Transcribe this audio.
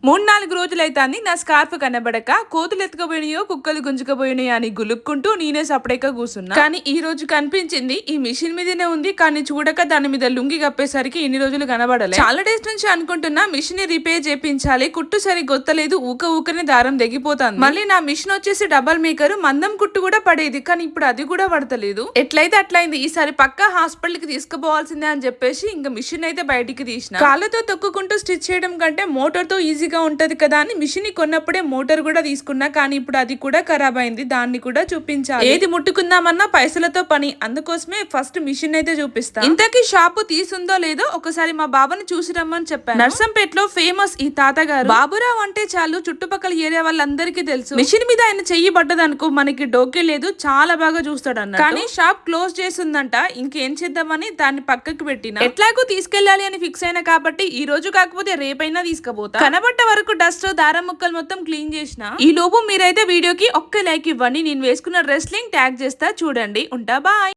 3-4 రోజులైతాంది నా స్కార్ఫ్ కనబడక కోతులు ఎత్తుకపోయినాయో కుక్కలు గుంజుకపోయినాయో అని గులుక్కుంటూ నేనే సపడేక కూసున్నా. కానీ ఈ రోజు కనిపించింది ఈ మిషన్ మీదనే ఉంది. కానీ చూడక దాని మీద లుంగి కప్పేసరికి ఇన్ని రోజులు కనబడలే. చాలా డేస్ నుంచి అనుకుంటున్నా మిషన్ రిపేర్ చేపించాలి, కుట్టు సరి గొత్తలేదు, ఊకనే దారం తెగిపోతాంది. మళ్ళీ నా మిషన్ వచ్చేసి డబల్ మేకర్, మందం కుట్టు కూడా పడేది, కానీ ఇప్పుడు అది కూడా పడతలేదు. ఎట్లయితే అట్లయింది. ఈసారి పక్కా హాస్పిటల్ కి తీసుకుపోవాల్సిందే అని చెప్పేసి ఇంకా మిషన్ అయితే బయటికి తీసిన. కాళ్ళతో తొక్కుకుంటూ స్టిచ్ చేయడం కంటే మోటార్ తో ఈజీగా ఉంటది కదా అని మిషన్ ని కొన్నప్పుడే మోటార్ కూడా తీసుకున్నా. కానీ ఇప్పుడు అది కూడా ఖరాబ్ అయింది, దాన్ని కూడా చూపించాలి. ఏది ముట్టుకుందామన్నా పైసలతో పని, అందుకోసమే ఫస్ట్ మిషన్ అయితే చూపిస్తా. ఇంతకీ షాపు తీసుందో లేదో ఒకసారి మా బాబాని చూసి రమ్మని చెప్పాను. నర్సంపేటలో ఫేమస్ ఈ తాతగారు. బాబురావు అంటే చాలు చుట్టుపక్కల ఏరియా వాళ్ళందరికీ తెలుసు. మిషన్ మీద ఆయన చెయ్యి పడ్డదనుకో మనకి డోకే లేదు, చాలా బాగా చూస్తాడు అన్న. కానీ షాప్ క్లోజ్ చేసిందంట. ఇంకేం చేద్దామని దాన్ని పక్కకు పెట్టిన. ఎట్లాగో తీసుకెళ్లాలి అని ఫిక్స్ అయినా కాబట్టి ఈ రోజు కాకపోతే రేపైనా తీసుకుపోతా. కనబట్ట వరకు డస్ట్ దారం ముక్కలు మొత్తం క్లీన్ చేసిన. ఈ లోపు మీరైతే వీడియోకి ఒక్క లైక్ ఇవ్వండి. నేను వేసుకున్న డ్రెస్ లింక్ ట్యాగ్ చేస్తా, చూడండి. ఉంటా, బాయ్.